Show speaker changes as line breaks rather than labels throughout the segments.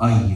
آئیے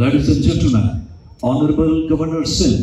Ladies and gentlemen, Honorable Governor Sindh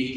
AK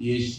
PhD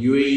UAE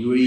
UAE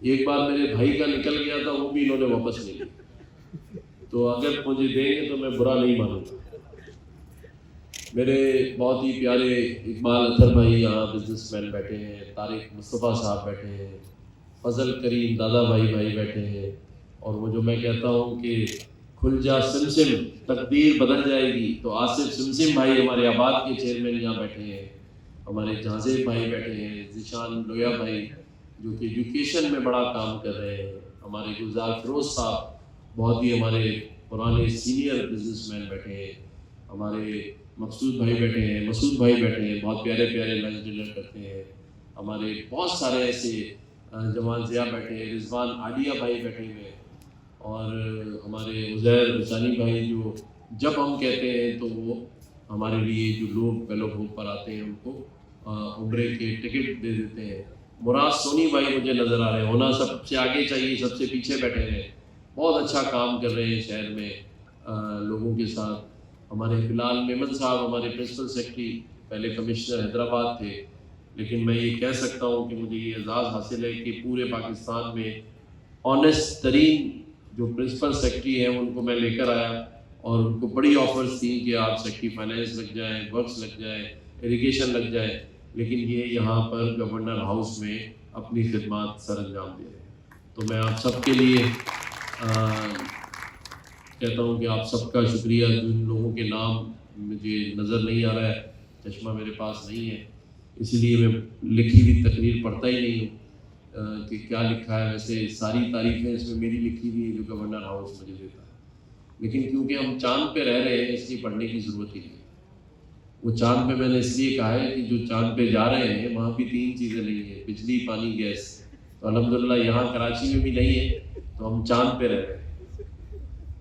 ایک بار میرے بھائی کا نکل گیا تھا، وہ بھی انہوں نے واپس نہیں لیا، تو اگر مجھے دیں گے تو میں برا نہیں مانوں گا۔ میرے بہت ہی پیارے اقبال اطہر بھائی یہاں بزنس مین بیٹھے ہیں، طارق مصطفیٰ صاحب بیٹھے ہیں، فضل کریم دادا بھائی بیٹھے ہیں، اور وہ جو میں کہتا ہوں کہ کھل جا سمسم تقدیر بدل جائے گی، تو آصف سمسم بھائی ہمارے آباد کے چیئرمین یہاں بیٹھے ہیں، ہمارے جہازیب بھائی بیٹھے ہیں، ذیشان لویا بھائی جو کہ ایجوکیشن میں بڑا کام کر رہے ہیں، ہمارے گلزار فیروز صاحب بہت ہی ہمارے پرانے سینئر بزنس مین بیٹھے ہیں، ہمارے مقصود بھائی بیٹھے ہیں، مسعود بھائی بیٹھے ہیں، بہت پیارے پیارے لنچ ڈنر کرتے ہیں، ہمارے بہت سارے ایسے جمال ضیاء بیٹھے ہیں، رضوان عالیہ بھائی بیٹھے ہوئے، اور ہمارے عزیر رسانی بھائی جو جب ہم کہتے ہیں تو وہ ہمارے لیے جو لوگ پہلو بھوگ پر آتے ہیں ان کو عمرے کے ٹکٹ دے دیتے ہیں۔ مراد سونی بھائی مجھے نظر آ رہے ہیں، ہونا سب سے آگے چاہیے، سب سے پیچھے بیٹھے ہیں، بہت اچھا کام کر رہے ہیں شہر میں لوگوں کے ساتھ۔ ہمارے بلال میمن صاحب ہمارے پرنسپل سیکرٹری، پہلے کمشنر حیدرآباد تھے، لیکن میں یہ کہہ سکتا ہوں کہ مجھے یہ اعزاز حاصل ہے کہ پورے پاکستان میں آنیسٹ ترین جو پرنسپل سیکرٹری ہیں ان کو میں لے کر آیا، اور ان کو بڑی آفرز تھیں کہ آپ سیکرٹری فائنینس لگ جائیں، ورکس لگ جائیں، اریگیشن لگ جائے، لیکن یہ یہاں پر گورنر ہاؤس میں اپنی خدمات سر انجام دے رہے ہیں۔ تو میں آپ سب کے لیے کہتا ہوں کہ آپ سب کا شکریہ۔ جن لوگوں کے نام مجھے نظر نہیں آ رہا ہے، چشمہ میرے پاس نہیں ہے، اسی لیے میں لکھی ہوئی تقریر پڑھتا ہی نہیں ہوں کہ کیا لکھا ہے۔ ویسے ساری تعریفیں اس میں میری لکھی ہوئی ہیں جو گورنر ہاؤس مجھے دیتا ہے، لیکن کیونکہ ہم چاند پہ رہ رہے ہیں اس لیے پڑھنے کی ضرورت ہی نہیں۔ وہ چاند پہ میں نے اس لیے کہا ہے کہ جو چاند پہ جا رہے ہیں وہاں بھی 3 چیزیں نہیں ہیں، بجلی، پانی، گیس، تو الحمدللہ یہاں کراچی میں بھی نہیں ہے، تو ہم چاند پہ رہ رہے ہیں۔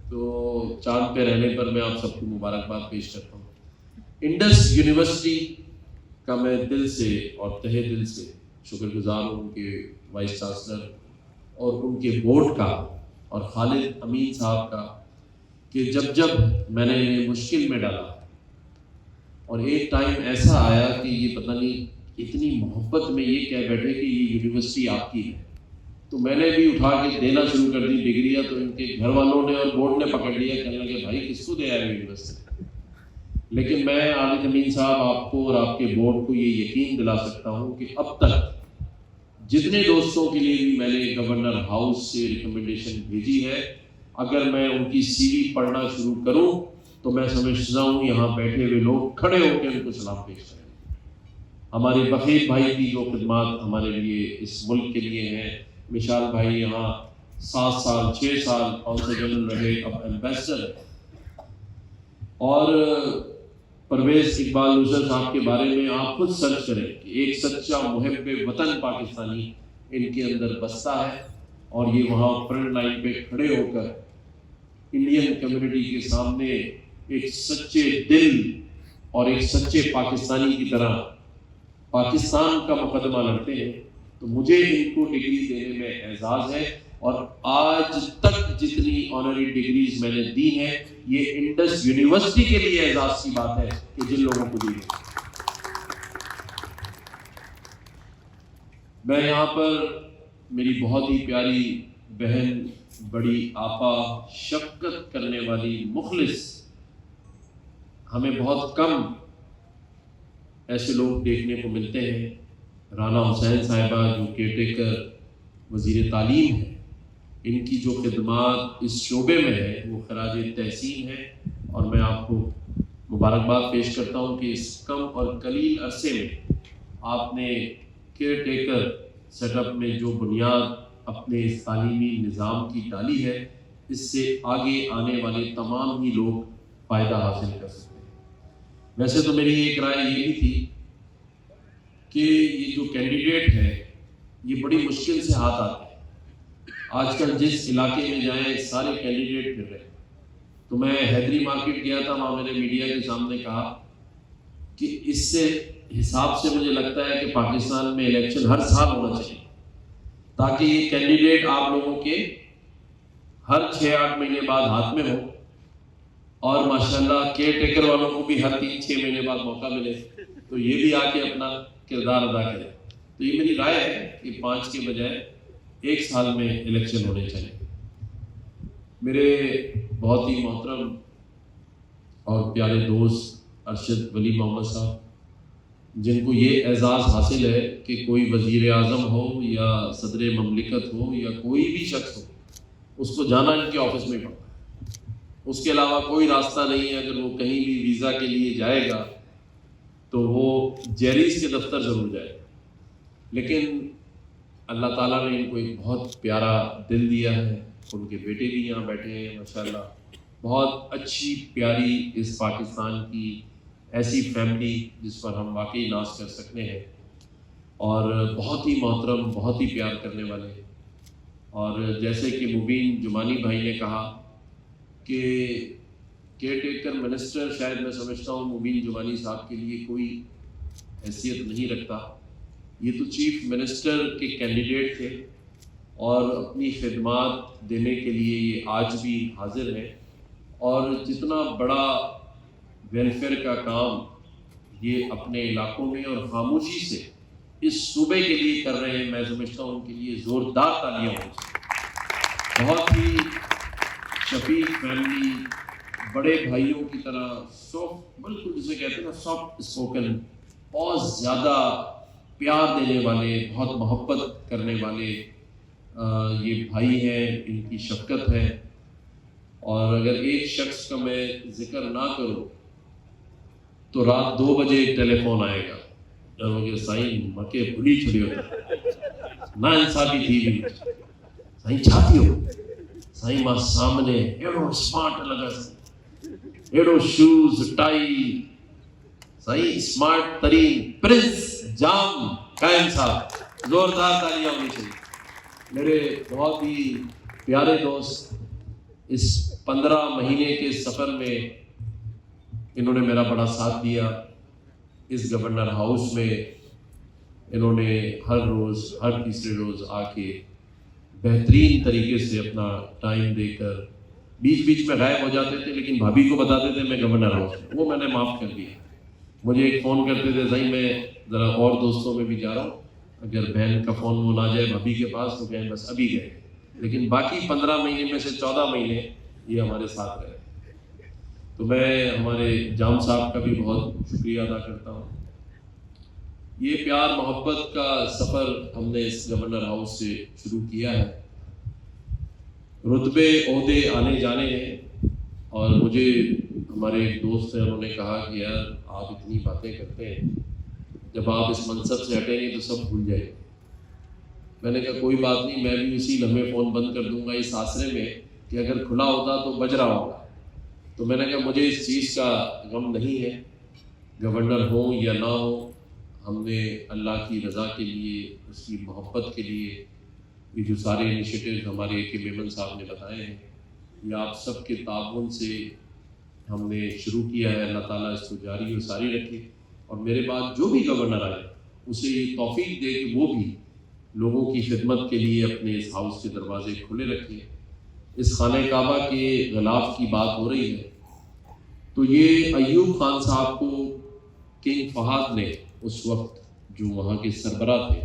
تو چاند پہ رہنے پر میں آپ سب کو مبارکباد پیش کرتا ہوں۔ انڈس یونیورسٹی کا میں دل سے اور تہہ دل سے شکر گزار ہوں ان کے وائس چانسلر اور ان کے بورڈ کا، اور خالد امین صاحب کا، کہ جب میں نے مشکل میں ڈالا اور ایک ٹائم ایسا آیا کہ یہ پتہ نہیں اتنی محبت میں یہ کہہ بیٹھے کہ یہ یونیورسٹی آپ کی ہے، تو میں نے بھی اٹھا کے دینا شروع کر دی ڈگریاں، تو ان کے گھر والوں نے اور بورڈ نے پکڑ لیا، کہنے لگے بھائی کس کو دے آئے یونیورسٹی۔ لیکن میں عالد امین صاحب آپ کو اور آپ کے بورڈ کو یہ یقین دلا سکتا ہوں کہ اب تک جتنے دوستوں کے لیے بھی میں نے گورنر ہاؤس سے ریکمنڈیشن بھیجی ہے، اگر میں ان کی سی وی پڑھنا شروع کروں تو میں سمجھتا ہوں یہاں بیٹھے ہوئے لوگ کھڑے ہو کے ان کو سلام پیش کریں۔ ہمارے بخیر بھائی کی جو خدمات ہمارے لیے اس ملک کے لیے ہیں، مشال بھائی یہاں 7 سال 6 سال قونصل جنرل رہے، اب ایمبیسڈر ہے، اور پرویز اقبال نصر صاحب کے بارے میں آپ خود سرچ کریں کہ ایک سچا محب وطن پاکستانی ان کے اندر بستا ہے، اور یہ وہاں فرنٹ لائن پہ کھڑے ہو کر انڈین کمیونٹی کے سامنے ایک سچے دل اور ایک سچے پاکستانی کی طرح پاکستان کا مقدمہ لڑتے ہیں۔ تو مجھے ان کو ڈگری دینے میں اعزاز ہے، اور آج تک جتنی آنری ڈگریز میں نے دی ہیں یہ انڈس یونیورسٹی کے لیے اعزاز کی بات ہے کہ جن لوگوں کو دی ہے۔ میں یہاں پر میری بہت ہی پیاری بہن، بڑی آپا، شفقت کرنے والی، مخلص، ہمیں بہت کم ایسے لوگ دیکھنے کو ملتے ہیں، رانا حسین صاحبہ جو کیئر ٹیکر وزیر تعلیم ہے، ان کی جو خدمات اس شعبے میں ہے وہ خراج تحسین ہے، اور میں آپ کو مبارکباد پیش کرتا ہوں کہ اس کم اور قلیل عرصے میں آپ نے کیئر ٹیکر سیٹ اپ میں جو بنیاد اپنے اس تعلیمی نظام کی ڈالی ہے، اس سے آگے آنے والے تمام ہی لوگ فائدہ حاصل کر سکتے ہیں۔ ویسے تو میری ایک رائے یہ بھی تھی کہ یہ جو کینڈیڈیٹ ہے یہ بڑی مشکل سے ہاتھ آتے ہیں، آج کل جس علاقے میں جائیں سارے کینڈیڈیٹ پھر رہے ہیں۔ تو میں حیدری مارکیٹ گیا تھا، وہاں میں نے میڈیا کے سامنے کہا کہ اس سے حساب سے مجھے لگتا ہے کہ پاکستان میں الیکشن ہر سال ہونا چاہیے، تاکہ یہ کینڈیڈیٹ آپ لوگوں کے ہر 6-8 مہینے بعد ہاتھ میں ہو، اور ماشاءاللہ کیئر ٹیکر والوں کو بھی ہر 3-6 مہینے بعد موقع ملے، تو یہ بھی آ کے اپنا کردار ادا کرے۔ تو یہ میری رائے ہے کہ 5 کے بجائے 1 سال میں الیکشن ہونے چاہیے۔ میرے بہت ہی محترم اور پیارے دوست ارشد ولی محمد صاحب، جن کو یہ اعزاز حاصل ہے کہ کوئی وزیر اعظم ہو یا صدر مملکت ہو یا کوئی بھی شخص ہو، اس کو جانا ان کے آفس میں پڑتا ہے، اس کے علاوہ کوئی راستہ نہیں ہے۔ اگر وہ کہیں بھی ویزا کے لیے جائے گا تو وہ جیریز کے دفتر ضرور جائے گا، لیکن اللہ تعالیٰ نے ان کو ایک بہت پیارا دل دیا ہے۔ ان کے بیٹے بھی یہاں بیٹھے ہیں ماشاءاللہ، بہت اچھی پیاری اس پاکستان کی ایسی فیملی جس پر ہم واقعی ناز کر سکتے ہیں، اور بہت ہی محترم، بہت ہی پیار کرنے والے۔ اور جیسے کہ مبین جمانی بھائی نے کہا کہ کیئر ٹیکر منسٹر، شاید میں سمجھتا ہوں مبین جمانی صاحب کے لیے کوئی حیثیت نہیں رکھتا، یہ تو چیف منسٹر کے کینڈیڈیٹ تھے اور اپنی خدمات دینے کے لیے یہ آج بھی حاضر ہیں، اور جتنا بڑا ویلفیئر کا کام یہ اپنے علاقوں میں اور خاموشی سے اس صوبے کے لیے کر رہے ہیں، میں سمجھتا ہوں ان کے لیے زوردار تالیاں ہوں۔ بہت ہی شفیق فیملی، بڑے بھائیوں کی طرح سافٹ، بالکل جسے کہتے ہیں نا سافٹ اسپوکن، بہت زیادہ پیار دینے والے، بہت محبت کرنے والے یہ بھائی ہیں، ان کی شفقت ہے۔ اور اگر ایک شخص کا میں ذکر نہ کروں تو رات 2 بجے ایک ٹیلی فون آئے گا، اور وہ سائن مکے بھلی چھڑی ہوتا نہ انصافی تھی بھی سائن چھاتی ہو سائن ماں سامنے ایڑو سمارٹ لگا ایڑو شوز ٹائی سائن اسمارٹ ترین پرنس جام قائم صاحب، زوردار تالیاں ہونی چاہیے۔ میرے بہت ہی پیارے دوست، اس 15 مہینے کے سفر میں انہوں نے میرا بڑا ساتھ دیا۔ اس گورنر ہاؤس میں انہوں نے ہر روز، ہر تیسرے روز آ کے بہترین طریقے سے اپنا ٹائم دے کر، بیچ بیچ میں غائب ہو جاتے تھے لیکن بھابھی کو بتاتے تھے میں گورنر ہاؤس میں، وہ میں نے معاف کر دیا۔ مجھے ایک فون کرتے تھے، بھائی میں ذرا اور دوستوں میں بھی جا رہا ہوں، اگر بہن کا فون وہ نہ جائے بھابھی کے پاس تو کہیں بس ابھی گئے، لیکن باقی 15 مہینے میں سے 14 مہینے یہ ہمارے ساتھ رہے۔ تو میں ہمارے جام صاحب کا بھی بہت شکریہ ادا کرتا ہوں۔ یہ پیار محبت کا سفر ہم نے اس گورنر ہاؤس سے شروع کیا ہے۔ رتبے عہدے آنے جانے ہیں، اور مجھے ہمارے ایک دوست ہیں، انہوں نے کہا کہ یار آپ اتنی باتیں کرتے ہیں، جب آپ اس منصب سے ہٹیں گے تو سب بھول جائیں گے۔ میں نے کہا کوئی بات نہیں، میں بھی اسی لمحے فون بند کر دوں گا اس آسرے میں کہ اگر کھلا ہوتا تو بج رہا ہوگا۔ تو میں نے کہا مجھے اس چیز کا غم نہیں ہے، گورنر ہوں یا نہ ہو، ہم نے اللہ کی رضا کے لیے، اس کی محبت کے لیے یہ جو سارے انیشیٹیو ہمارے اے کے میمن صاحب نے بتائے ہیں، یہ آپ سب کے تعاون سے ہم نے شروع کیا ہے۔ اللہ تعالیٰ اس کو جاری و ساری رکھے، اور میرے بعد جو بھی گورنر آئے اسے یہ توفیق دے کہ وہ بھی لوگوں کی خدمت کے لیے اپنے اس ہاؤس کے دروازے کھلے رکھے۔ اس خانہ کعبہ کے غلاف کی بات ہو رہی ہے تو یہ ایوب خان صاحب کو کنگ فہد نے اس وقت جو وہاں کے سربراہ تھے،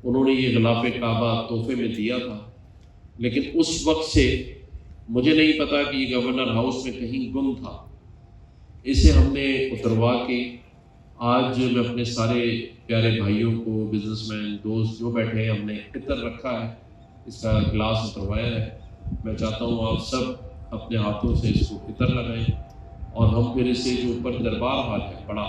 انہوں نے یہ غلاف کعبہ تحفے میں دیا تھا، لیکن اس وقت سے مجھے نہیں پتا کہ یہ گورنر ہاؤس میں کہیں گم تھا۔ اسے ہم نے اتروا کے آج میں اپنے سارے پیارے بھائیوں کو، بزنس مین دوست جو بیٹھے ہیں، ہم نے عطر رکھا ہے، اس کا گلاس اتروایا ہے۔ میں چاہتا ہوں آپ سب اپنے ہاتھوں سے اس کو عطر لگائیں، اور ہم پھر اسے جو اوپر دربار ہال ہے بڑا،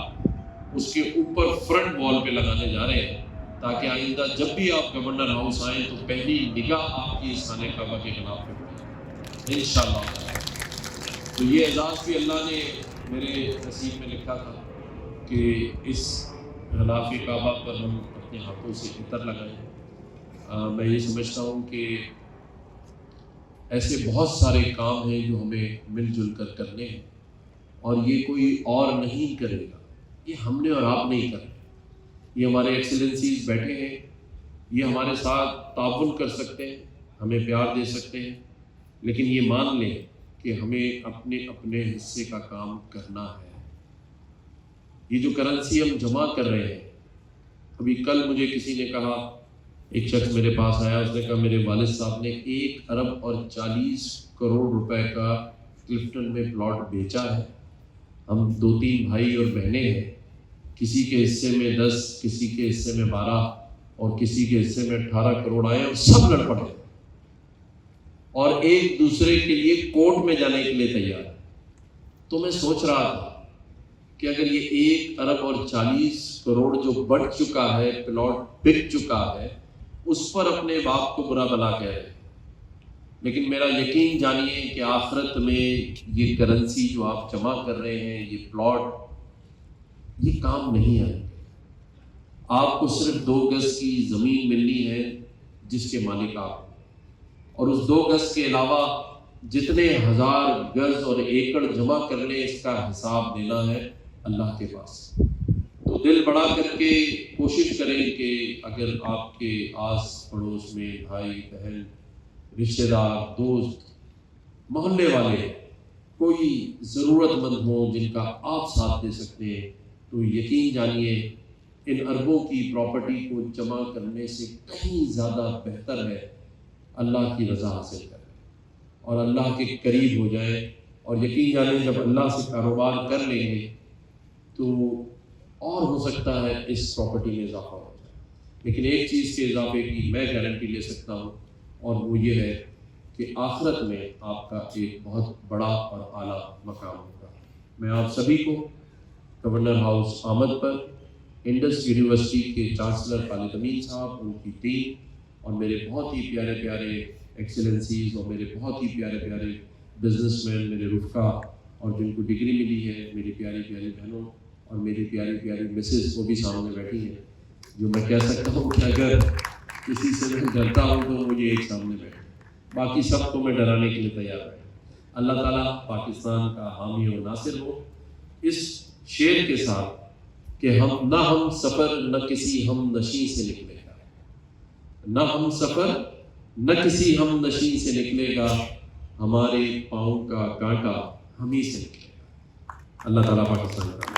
اس کے اوپر فرنٹ وال پہ لگانے جا رہے ہیں، تاکہ آئندہ جب بھی آپ گورنر ہاؤس آئیں تو پہلی نگاہ آپ کی اس خانہ کعبہ کے خلاف پہ پڑے انشاءاللہ۔ تو یہ اعزاز بھی اللہ نے میرے نصیب میں لکھا تھا کہ اس غلاف کعبہ پر ہم اپنے ہاتھوں سے عطر لگائیں۔ میں یہ سمجھتا ہوں کہ ایسے بہت سارے کام ہیں جو ہمیں مل جل کر کرنے ہیں، اور یہ کوئی اور نہیں کرے گا، یہ ہم نے اور آپ نہیں کرنا۔ یہ ہمارے ایکسلنسیز بیٹھے ہیں، یہ ہمارے ساتھ تعاون کر سکتے ہیں، ہمیں پیار دے سکتے ہیں، لیکن یہ مان لیں کہ ہمیں اپنے اپنے حصے کا کام کرنا ہے۔ یہ جو کرنسی ہم جمع کر رہے ہیں، ابھی کل مجھے کسی نے کہا ایک شخص میرے پاس آیا, اس نے کہا میرے والد صاحب نے 1 ارب اور 40 کروڑ روپے کا کلفٹن میں پلاٹ بیچا ہے. ہم 2-3 بھائی اور بہنیں ہیں, کسی کے حصے میں 10, کسی کے حصے میں 12 اور کسی کے حصے میں 18 کروڑ آئے, اور سب لڑ پڑے اور ایک دوسرے کے لیے کورٹ میں جانے کے لیے تیار. تو میں سوچ رہا تھا کہ اگر یہ 1 ارب اور 40 کروڑ جو بڑھ چکا ہے, پلاٹ بک چکا ہے, اس پر اپنے باپ کو برا بلا کہہ رہے, لیکن میرا یقین جانیے کہ آخرت میں یہ کرنسی جو آپ جمع کر رہے ہیں, یہ پلاٹ, یہ کام نہیں آئے. آپ کو صرف 2 گز کی زمین ملنی ہے جس کے مالک آپ, اور اس 2 گز کے علاوہ جتنے 1000 گز اور ایکڑ جمع کر لیں اس کا حساب دینا ہے اللہ کے پاس. تو دل بڑا کر کے کوشش کریں کہ اگر آپ کے آس پڑوس میں بھائی بہن, رشتہ دار, دوست, محلے والے کوئی ضرورت مند ہوں جن کا آپ ساتھ دے سکتے ہیں, تو یقین جانیے ان اربوں کی پراپرٹی کو جمع کرنے سے کہیں زیادہ بہتر ہے اللہ کی رضا حاصل کریں اور اللہ کے قریب ہو جائیں. اور یقین جانیں جب اللہ سے کاروبار کر لیں گے تو اور ہو سکتا ہے اس پراپرٹی میں اضافہ ہو جائے. لیکن ایک چیز کے اضافے کی میں گارنٹی لے سکتا ہوں, اور وہ یہ ہے کہ آخرت میں آپ کا ایک بہت بڑا اور اعلیٰ مقام ہوگا. میں آپ سبھی کو گورنر ہاؤس آمد پر انڈس یونیورسٹی کے چانسلر خالد امین صاحب, ان کی ٹیم, اور میرے بہت ہی پیارے پیارے ایکسیلنسیز اور میرے بہت ہی پیارے پیارے بزنس مین, میرے رفقا, اور جن کو ڈگری ملی ہے, میری پیاری پیاری بہنوں اور میری پیاری پیاری مسز, وہ بھی سامنے بیٹھی ہیں, جو میں کہہ سکتا ہوں کہ اگر کسی سے میں ڈرتا ہوں تو مجھے ایک سامنے بیٹھے, باقی سب کو میں ڈرانے کے لیے تیار ہے. اللہ تعالیٰ پاکستان کا حامی و ناصر ہو. اس شعر کے ساتھ کہ ہم سفر نہ کسی ہم نشیں سے نکلے گا, نہ ہم سفر نہ کسی ہم نشیں سے نکلے گا, ہمارے پاؤں کا کانٹا ہم ہی سے نکلے گا. اللہ تعالیٰ پاکستان کا